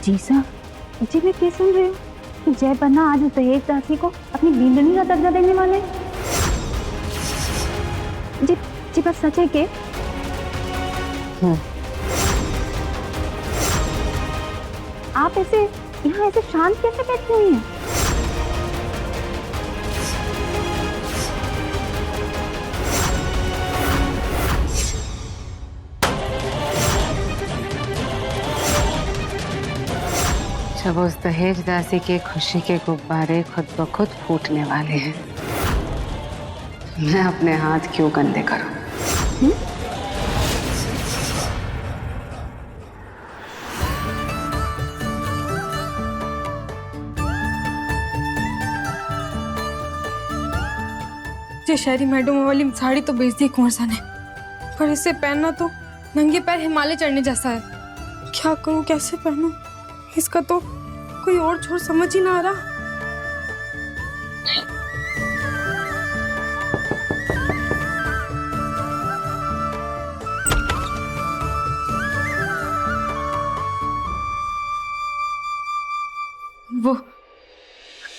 जी sir, जी मैं क्या सुन रही हूँ कि जय पन्ना आज उस दहेज दासी को अपनी बींदनी का दर्जा देने वाले हैं। जी जी बस सच है के? आप ऐसे यहाँ ऐसे शांत कैसे बैठी हुई हैं? जब उस दहेज दासी के खुशी के गुब्बारे खुद ब खुद फूटने वाले हैं, मैं अपने हाथ क्यों गंदे करूं? ये शहरी मैडम वाली साड़ी तो बेच दी कुंवर सा ने, पर इसे पहनना तो नंगे पैर हिमालय चढ़ने जैसा है। क्या करूं, कैसे पहनूं? इसका तो कोई और छोर समझ ही ना आ रहा। वो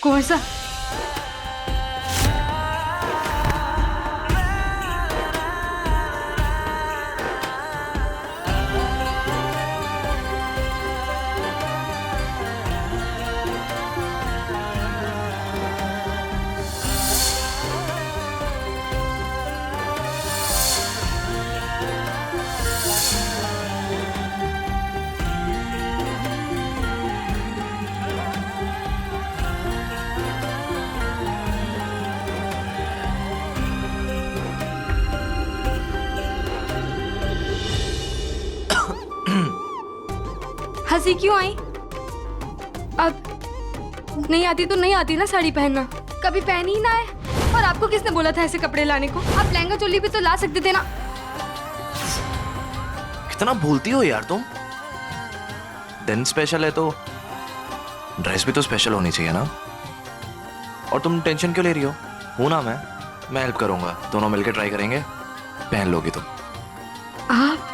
कुंवर सा, हंसी क्यों आई? अब नहीं आती तो नहीं आती ना साड़ी पहनना, कभी पहनी ही ना है। और आपको किसने बोला था ऐसे कपड़े लाने को? आप लहंगा चोली भी तो ला सकते थे ना। कितना भूलती हो यार तुम। दिन स्पेशल है तो ड्रेस भी तो स्पेशल होनी चाहिए ना। और तुम टेंशन क्यों ले रही हो? हूं ना मैं हेल्प करूंगा, दोनों मिलकर ट्राई करेंगे, पहन लोगी तुम। आप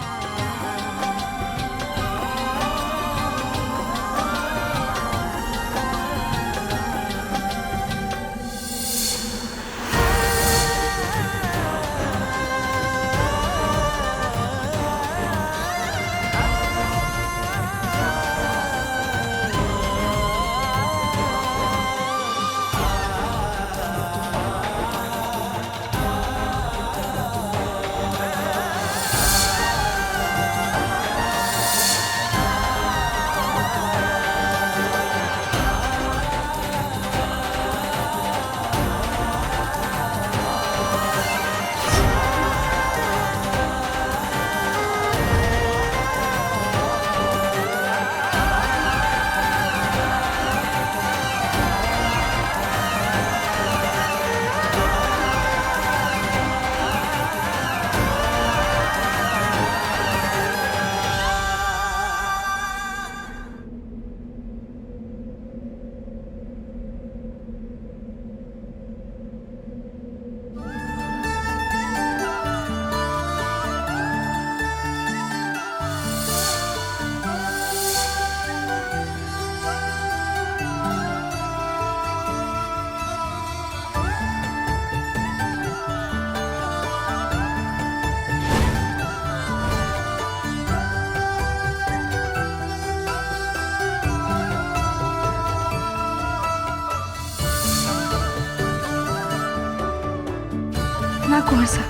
ना कुंवर सा,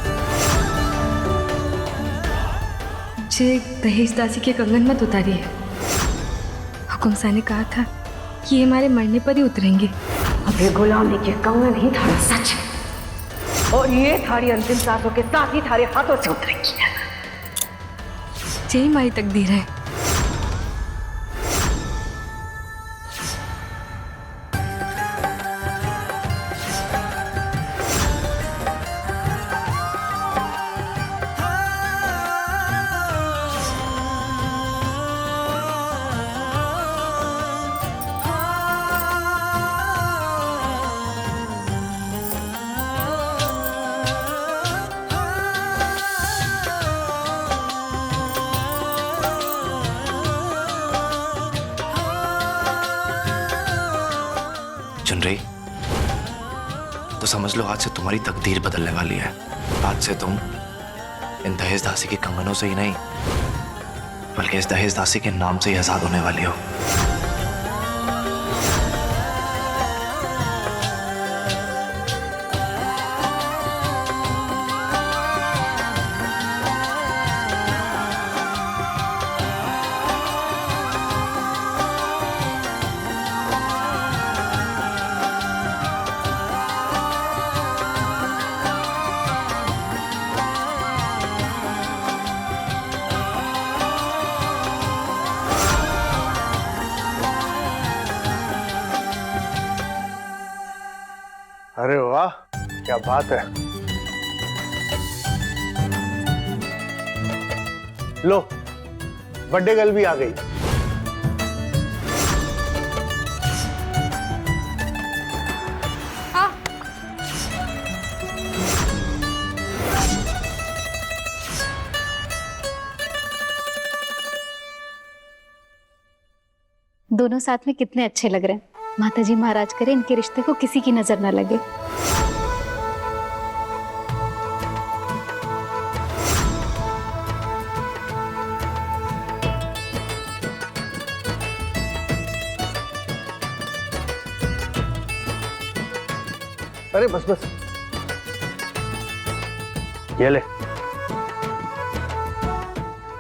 मुझे दहेज दासी के कंगन मत उतारिए। हुकुम सा ने कहा था कि ये हमारे मरने पर ही उतरेंगे। अब ये गुलामी के कंगन ही थारा सच है, और ये थारी अंतिम सांसों के साथ ही थारे हाथों से उतरेंगी। यही हमारी तकदीर है। तो समझ लो आज से तुम्हारी तकदीर बदलने वाली है। आज से तुम इन दहेज दासी के कंगनों से ही नहीं, बल्कि इस दहेज दासी के नाम से ही आजाद होने वाली हो। अरे वाह, क्या बात है। लो, बर्थडे गर्ल भी आ गई। दोनों साथ में कितने अच्छे लग रहे हैं। माताजी महाराज करे इनके रिश्ते को किसी की नजर ना लगे। अरे बस बस, ये ले,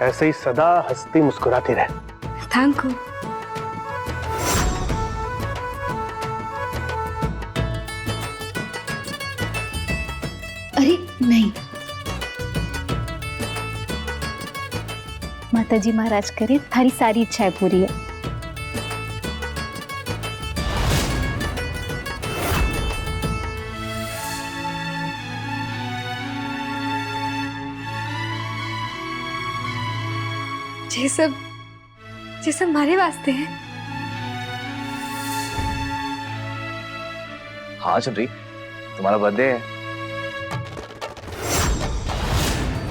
ऐसे ही सदा हंसती मुस्कुराती रहे। Thank you. अरे नहीं, माताजी महाराज करे थारी सारी इच्छाएं पूरी है। ये सब हमारे वास्ते है। हाँ चल रही, तुम्हारा बर्थडे है।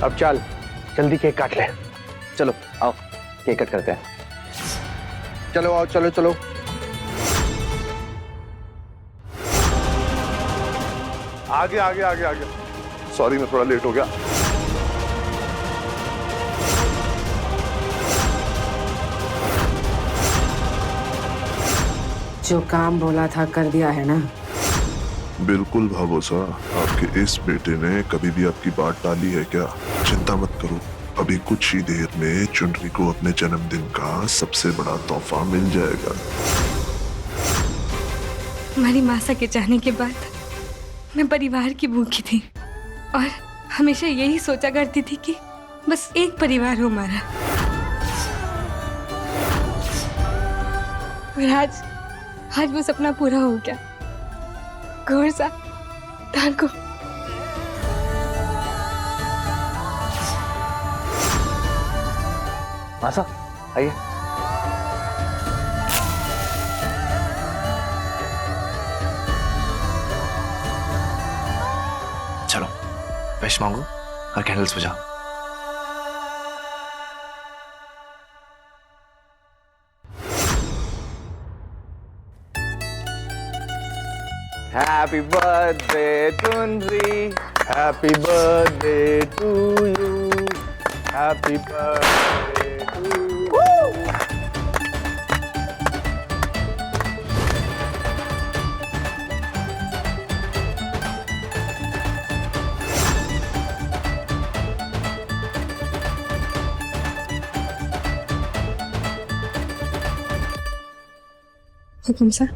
अब चल, जल्दी केक काट ले। चलो आओ केक कट करते हैं। चलो आओ, चलो चलो। आगे आगे आगे आगे। सॉरी, मैं थोड़ा लेट हो गया। जो काम बोला था कर दिया है ना? बिल्कुल भावोसा, आपके इस बेटे ने कभी भी आपकी बात टाली है क्या? चिंता मत करो, अभी कुछ ही देर में चुनरी को अपने जन्मदिन का सबसे बड़ा तोहफा मिल जाएगा। हमारी मासा के जाने के बाद मैं परिवार की भूखी थी और हमेशा यही सोचा करती थी कि बस एक परिवार हो हमारा। और आज वो सपना पूरा हो गया। गौर सा को मासा आइए। चलो विश मांगो और candles बुझाओ। Happy birthday, Tunri. Happy birthday to you. Happy birthday to you. Hukum sir.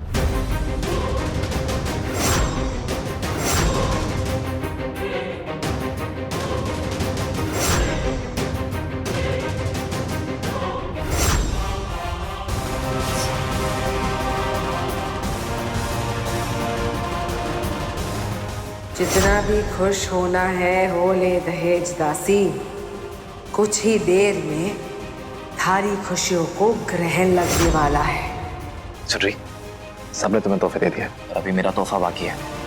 जितना भी खुश होना है हो ले दहेज दासी। कुछ ही देर में थारी खुशियों को ग्रहण लगने वाला है। सुन रही, सबने तुम्हें तोहफे दे दिए, अभी मेरा तोहफा बाकी है।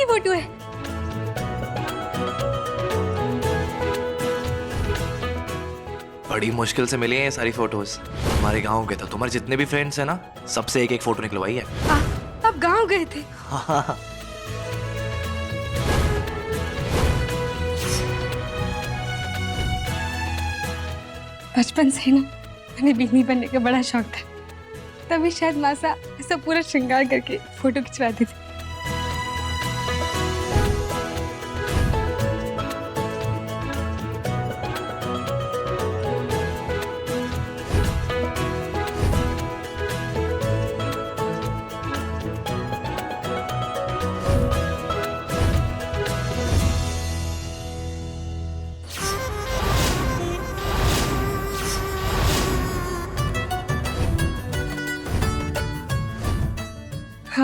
की फोटो है। बड़ी मुश्किल से मिली हैं ये सारी फोटोज। हमारे गांव के था, तुम्हारे जितने भी फ्रेंड्स हैं ना, सबसे एक एक फोटो निकलवाई है। आप गांव गए थे? बचपन से ना मैंने बीनी बनने का बड़ा शौक था, तभी शायद मासा ऐसा पूरा श्रृंगार करके फोटो खिंचवाती थी।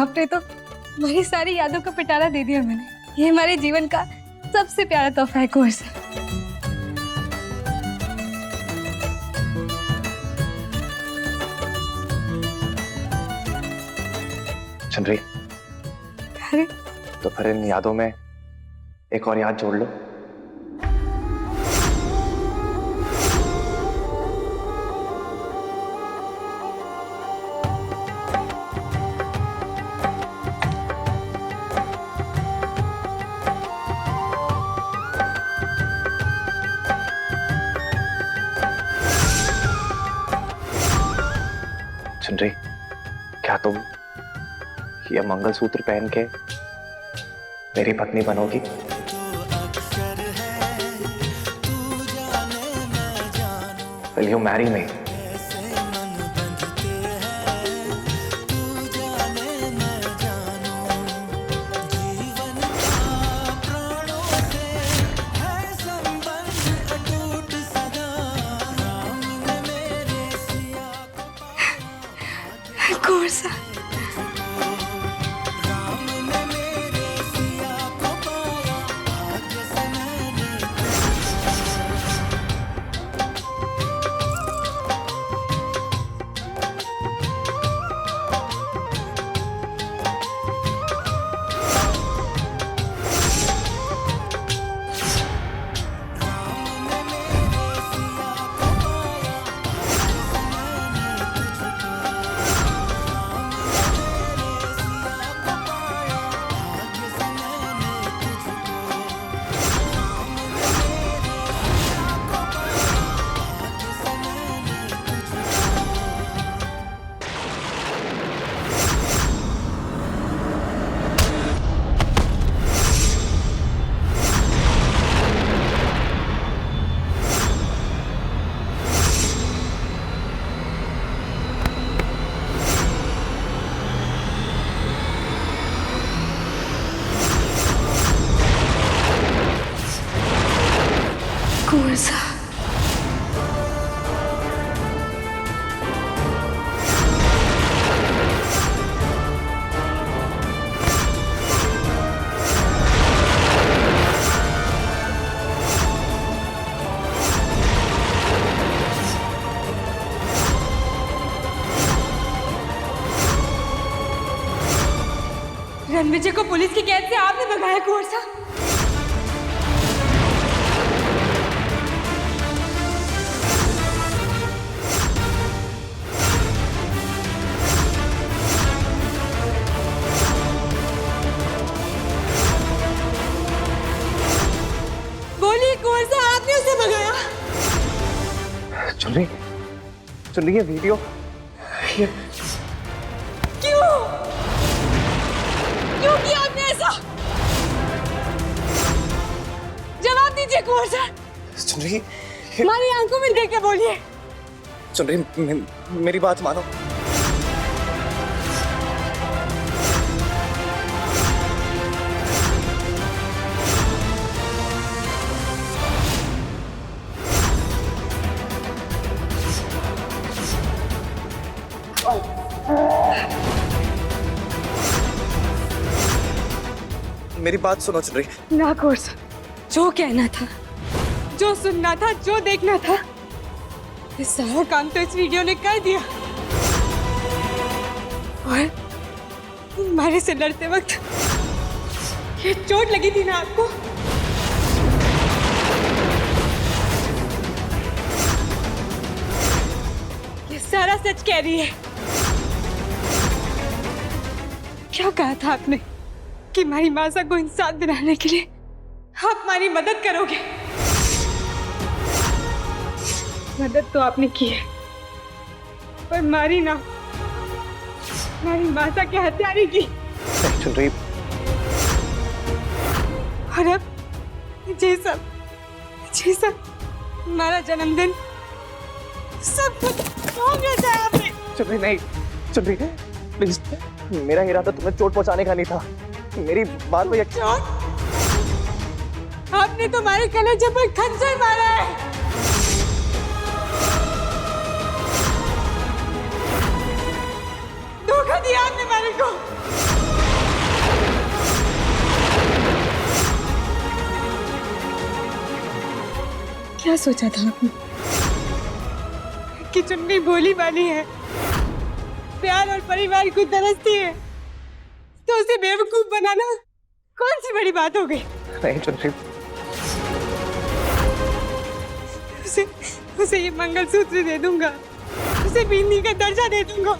आपने तो हमारी सारी यादों का पिटारा दे दिया मैंने। ये हमारे जीवन का सबसे प्यारा तोहफा है कुंवर साहब। चंद्री, अरे तो फिर इन यादों में एक और याद जोड़ लो। चंद्री, क्या तुम ये मंगलसूत्र पहन के मेरी पत्नी बनोगी? Will you marry me? कुंवर साहब, कुंवर साहब, रणविजय को पुलिस की कैद से आपने भगाया कुंवर साहब? बोलिए कुंवर साहब, आपने उसे भगाया? चंद्री, चंद्री, ये वीडियो ये क्यों क्यों किया आपने ऐसा? जवाब दीजिए कुंवर साहब, चंद्री, हमारी आंखों में देख के बोलिए। चंद्री, मेरी बात मानो। मेरी बात सुनो चंद्री। ना कुंवर साहब, जो कहना था, जो सुनना था, जो देखना था, ये सारा काम तो इस वीडियो ने कर दिया। और हमारे से लड़ते वक्त ये चोट लगी थी ना आपको? ये सारा सच कह रही है। क्या कहा था आपने कि मारी मासा को इंसान बनाने के लिए आप हमारी मदद करोगे? मदद तो आपने की है, पर मारी ना, मारी मासा की हत्या नहीं की। नहीं चुन रही। और अब जी सब हमारा जन्मदिन सब कुछ खो गया है आपने। चुन रही नहीं, चुन रही प्लीज, मेरा इरादा तुम्हें चोट पहुंचाने का नहीं था। मेरी बात में चोट? आपने तो हमारे कलेजे पर खंजर मारा है। धोखा दिया आपने मारे को। क्या सोचा था आपने कि चुन्नी भोली वाली है, प्यार और परिवार को तरसती है, तो उसे बेवकूफ बनाना कौन सी बड़ी बात हो गई? नहीं चुन रही। उसे ये मंगलसूत्र दे दूंगा, उसे बिंदी का दर्जा दे दूंगा,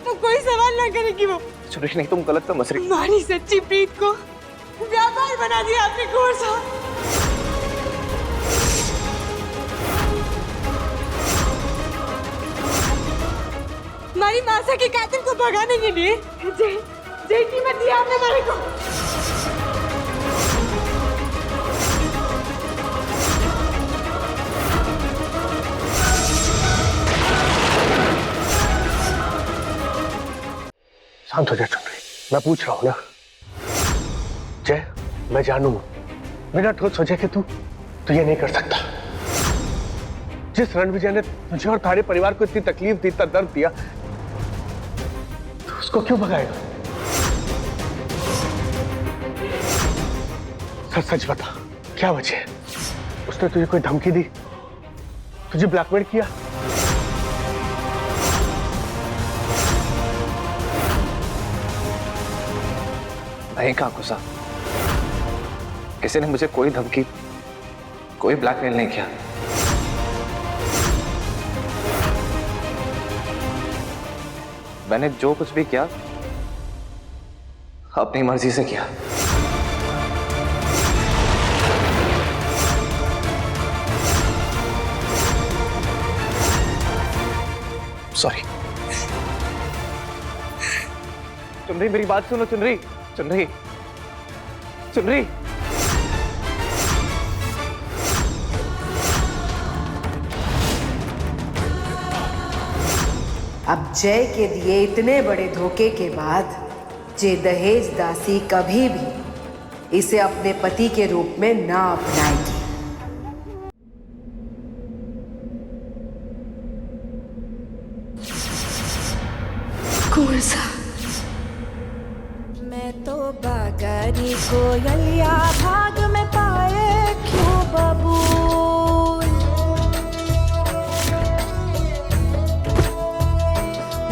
तो कोई सवाल ना करेगी वो। चुन रही नहीं, तुम गलत समझ रही। हमारी सच्ची प्रीत को व्यापार बना दिया आपने कौर साहब। हमारी मासा के कातिल को भगाने के लिए जय कीमत दिया आपने हमारे को। शांत हो जा चुन रही, मैं पूछ रहा हूँ ना। जय, मैं जानू बिना ठोस सोचे कि तू ये नहीं कर सकता। जिस रणविजय ने तुझे और तुम्हारे परिवार को इतनी तकलीफ दी, इतना दर्द दिया, तो उसको क्यों भगाएगा? सच सच बता, क्या वजह है? उसने तुझे कोई धमकी दी, तुझे ब्लैकमेल किया? नहीं काकू साहब, किसी ने मुझे कोई धमकी, कोई ब्लैकमेल नहीं किया। मैंने जो कुछ भी किया अपनी मर्जी से किया। सॉरी। चुन रही, मेरी बात सुनो चुन रही, चुन रही, चुन रही। अब जय के दिए इतने बड़े धोखे के बाद जे दहेज दासी कभी भी इसे अपने पति के रूप में ना अपनाएगी। कौन सा? मैं तो बागारी कोयलिया भाग में पाए क्यों बबूल।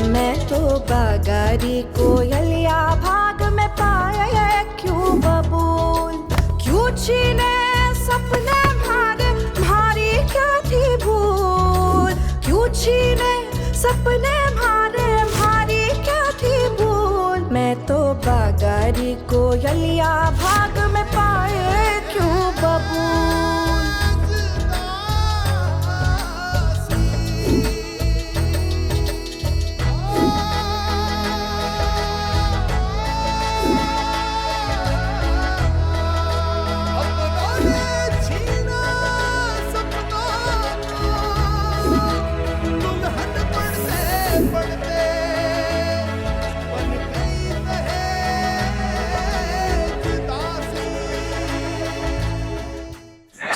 मैं तो बागारी कोयलिया भाग में पाए क्यों बबूल। क्यों छीने सपने भारे, भारी क्या थी भूल। क्यों छीने सपने भारे, भारी क्या थी भूल। मैं तो बागारी कोयलिया भाग में पाए क्यों बबूल।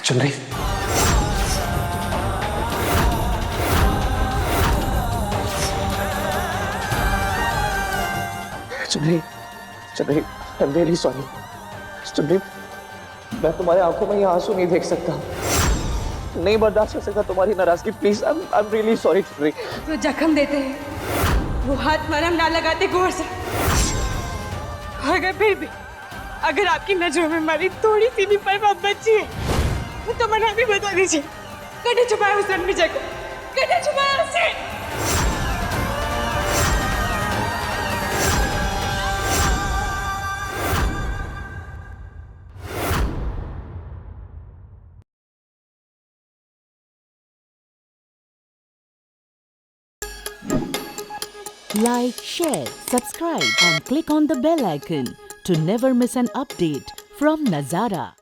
चुन रही, चुन रही, चुन रही, आई एम रियली सॉरी। चुन रही, मैं तुम्हारे आंखों में ये आंसू नहीं देख सकता, नहीं बर्दाश्त कर सकता तुम्हारी नाराजगी। Please, I am really sorry. चुन रही, जो जख्म देते हैं वो हाथ मरहम ना लगाते गौर से। अगर फिर भी अगर आपकी नजरों में हमारी थोड़ी सी भी परवाह बची है तो मना भी बता दीजिए। कटे छुपाया उस रणविजय को, कटे छुपाया उसे। Like, share, subscribe and click on the bell icon to never miss an update from Nazara.